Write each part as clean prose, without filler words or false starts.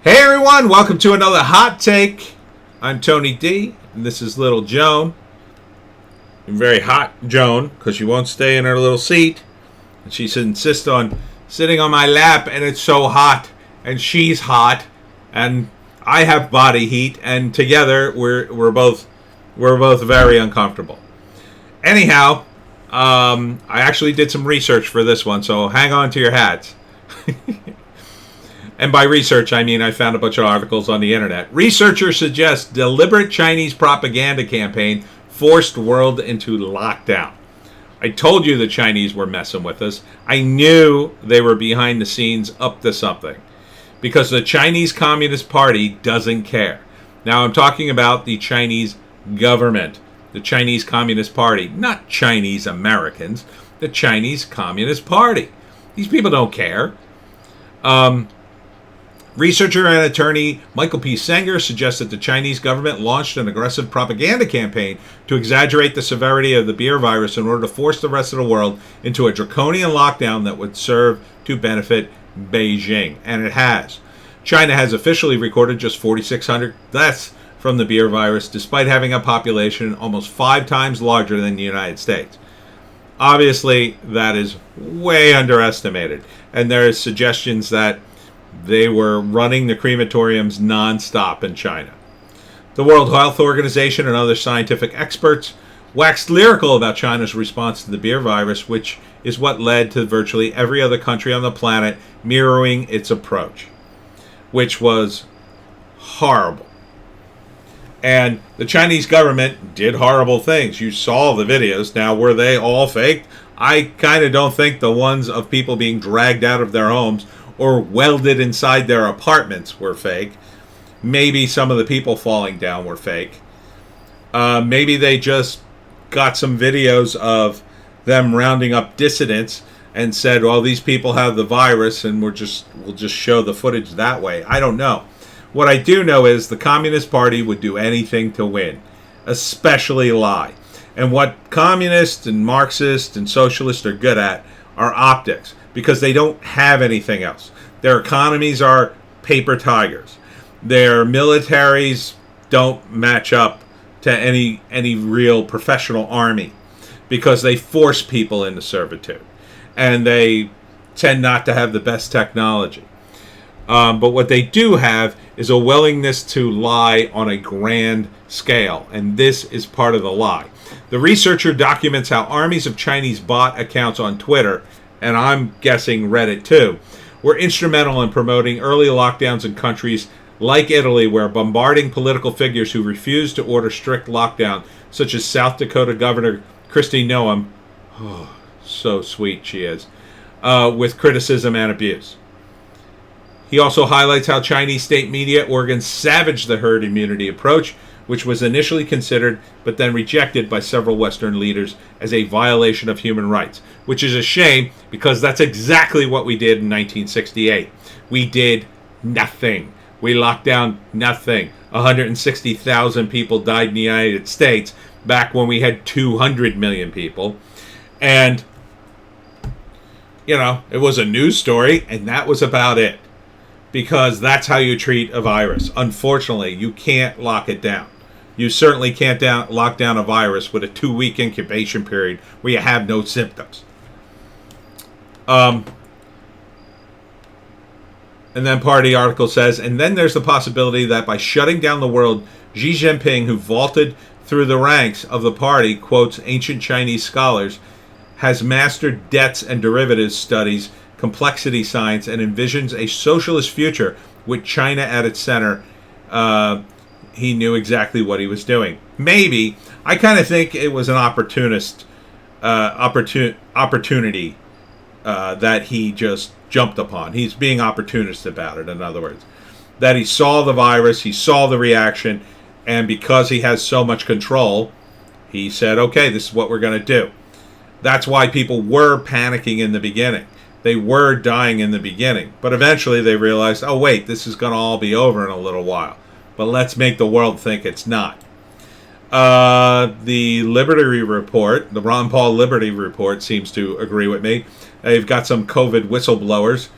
Hey everyone, welcome to another Hot Take. I'm Tony D, and this is little Joan. Very hot Joan, because she won't stay in her little seat. And she insists on sitting on my lap, and it's so hot. And she's hot, and I have body heat, and together we're both very uncomfortable. Anyhow, I actually did some research for this one, so hang on to your hats. And by research, I mean I found a bunch of articles on the internet. Researchers suggest deliberate Chinese propaganda campaign forced world into lockdown. I told you the Chinese were messing with us. I knew they were behind the scenes up to something. Because the Chinese Communist Party doesn't care. Now I'm talking about the Chinese government. The Chinese Communist Party. Not Chinese Americans. The Chinese Communist Party. These people don't care. Researcher and attorney Michael P. Sanger suggests that the Chinese government launched an aggressive propaganda campaign to exaggerate the severity of the beer virus in order to force the rest of the world into a draconian lockdown that would serve to benefit Beijing. And it has. China has officially recorded just 4,600 deaths from the beer virus, despite having a population almost 5 times larger than the United States. Obviously, that is way underestimated. And there are suggestions that they were running the crematoriums non-stop in China. The World Health Organization and other scientific experts waxed lyrical about China's response to the beer virus, which is what led to virtually every other country on the planet mirroring its approach, which was horrible. And the Chinese government did horrible things. You saw the videos. Now, were they all faked? I kind of don't think the ones of people being dragged out of their homes or welded inside their apartments were fake. Maybe some of the people falling down were fake. Maybe they just got some videos of them rounding up dissidents and said, well, these people have the virus and we'll just show the footage that way. I don't know. What I do know is the Communist Party would do anything to win, especially lie. And what communists and Marxists and socialists are good at are optics, because they don't have anything else. Their economies are paper tigers. Their militaries don't match up to any real professional army, because they force people into servitude. And they tend not to have the best technology. But what they do have is a willingness to lie on a grand scale. And this is part of the lie. The researcher documents how armies of Chinese bot accounts on Twitter, and I'm guessing Reddit too, were instrumental in promoting early lockdowns in countries like Italy, where bombarding political figures who refused to order strict lockdown, such as South Dakota Governor Kristi Noem, oh, so sweet she is, with criticism and abuse. He also highlights how Chinese state media organs savaged the herd immunity approach, which was initially considered but then rejected by several Western leaders as a violation of human rights, which is a shame because that's exactly what we did in 1968. We did nothing. We locked down nothing. 160,000 people died in the United States back when we had 200 million people. And, you know, it was a news story, and that was about it. Because that's how you treat a virus. Unfortunately, you can't lock it down. You certainly can't lock down a virus with a 2-week incubation period where you have no symptoms. And then part of the article says, and then there's the possibility that by shutting down the world, Xi Jinping, who vaulted through the ranks of the party, quotes ancient Chinese scholars, has mastered debts and derivatives studies, complexity science, and envisions a socialist future with China at its center. He knew exactly what he was doing. Maybe. I kind of think it was an opportunity that he just jumped upon. He's being opportunist about it, in other words. That he saw the virus, he saw the reaction, and because he has so much control, he said, okay, this is what we're going to do. That's why people were panicking in the beginning. They were dying in the beginning. But eventually they realized, oh wait, this is going to all be over in a little while. But let's make the world think it's not. The Liberty Report, the Ron Paul Liberty Report seems to agree with me. They've got some COVID whistleblowers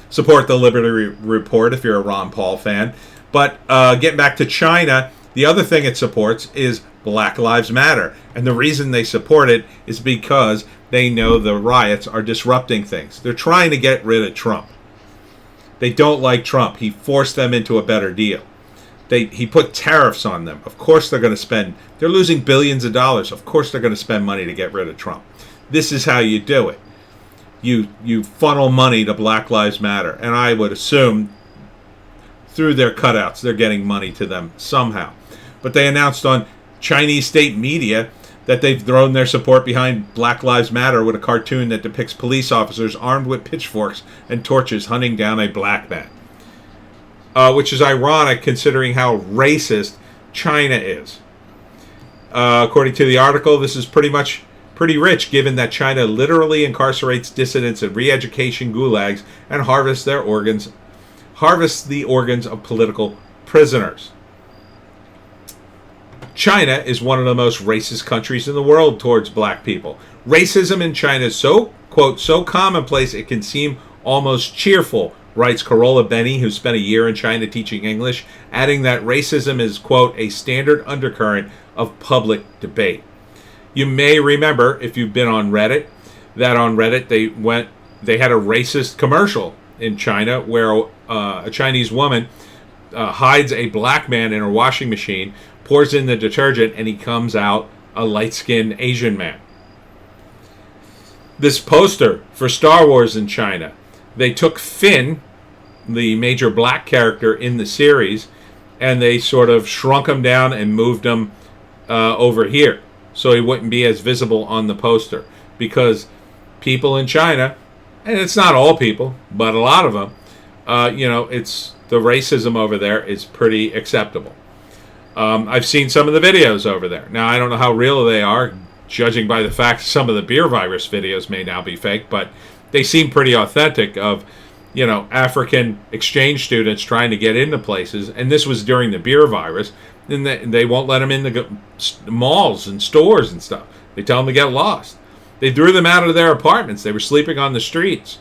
Support the Liberty Report if you're a Ron Paul fan. But getting back to China, the other thing it supports is Black Lives Matter. And the reason they support it is because they know the riots are disrupting things. They're trying to get rid of Trump. They don't like Trump. He forced them into a better deal. He put tariffs on them. Of course they're going to spend. They're losing billions of dollars. Of course they're going to spend money to get rid of Trump. This is how you do it. You funnel money to Black Lives Matter. And I would assume through their cutouts they're getting money to them somehow. But they announced on Chinese state media that they've thrown their support behind Black Lives Matter with a cartoon that depicts police officers armed with pitchforks and torches hunting down a black man. Which is ironic considering how racist China is. According to the article, this is pretty rich given that China literally incarcerates dissidents in re-education gulags and harvests the organs of political prisoners. China is one of the most racist countries in the world towards black people. Racism in China is so, quote, so commonplace it can seem almost cheerful, writes Carola Benny, who spent a year in China teaching English, adding that racism is, quote, a standard undercurrent of public debate. You may remember, if you've been on Reddit, that on Reddit they had a racist commercial in China where a Chinese woman hides a black man in her washing machine, pours in the detergent, and he comes out a light-skinned Asian man. This poster for Star Wars in China, they took Finn, the major black character in the series, and they sort of shrunk him down and moved him over here so he wouldn't be as visible on the poster. Because people in China, and it's not all people, but a lot of them, it's the racism over there is pretty acceptable. I've seen some of the videos over there. Now, I don't know how real they are, judging by the fact some of the beer virus videos may now be fake, but they seem pretty authentic of, African exchange students trying to get into places. And this was during the beer virus. And they won't let them in the malls and stores and stuff. They tell them to get lost. They threw them out of their apartments. They were sleeping on the streets.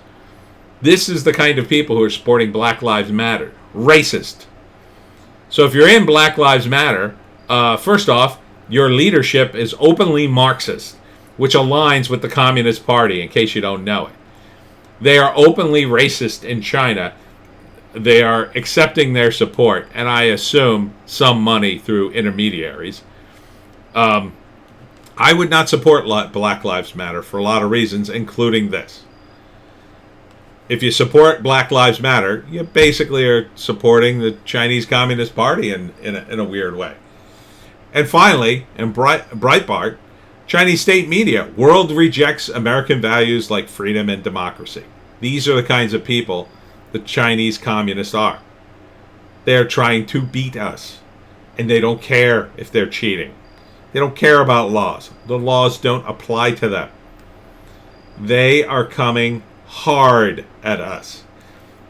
This is the kind of people who are supporting Black Lives Matter. Racist. So if you're in Black Lives Matter, first off, your leadership is openly Marxist, which aligns with the Communist Party, in case you don't know it. They are openly racist in China. They are accepting their support, and I assume some money through intermediaries. I would not support Black Lives Matter for a lot of reasons, including this. If you support Black Lives Matter, you basically are supporting the Chinese Communist Party in a weird way. And finally, in Breitbart, Chinese state media, world rejects American values like freedom and democracy. These are the kinds of people the Chinese communists are. They're trying to beat us, and they don't care if they're cheating. They don't care about laws. The laws don't apply to them. They are coming hard at us.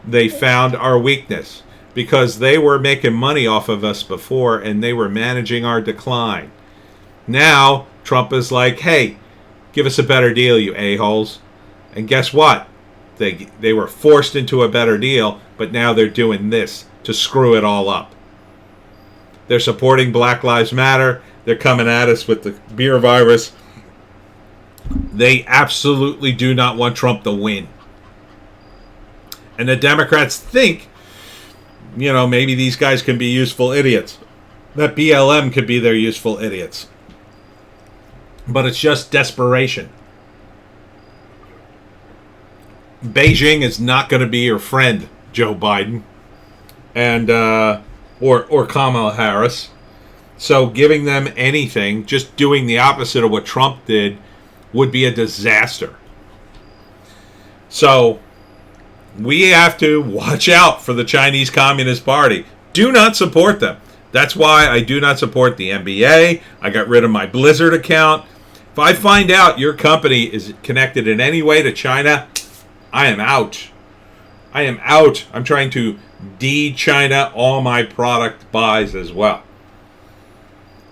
They found our weakness because they were making money off of us before, and they were managing our decline. Now, Trump is like, hey, give us a better deal, you a-holes. And guess what? They were forced into a better deal, but now they're doing this to screw it all up. They're supporting Black Lives Matter. They're coming at us with the beer virus. They absolutely do not want Trump to win. And the Democrats think, maybe these guys can be useful idiots. That BLM could be their useful idiots. But it's just desperation. Beijing is not going to be your friend, Joe Biden, and or Kamala Harris. So giving them anything, just doing the opposite of what Trump did, would be a disaster. So we have to watch out for the Chinese Communist Party. Do not support them. That's why I do not support the NBA. I got rid of my Blizzard account. If I find out your company is connected in any way to China, I am out. I am out. I'm trying to de-China all my product buys as well.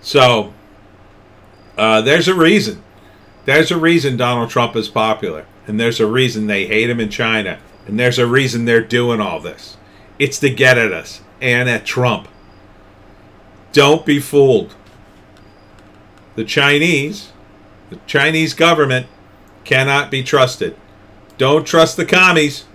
So, there's a reason. There's a reason Donald Trump is popular. And there's a reason they hate him in China. And there's a reason they're doing all this. It's to get at us and at Trump. Don't be fooled. The Chinese government cannot be trusted. Don't trust the commies.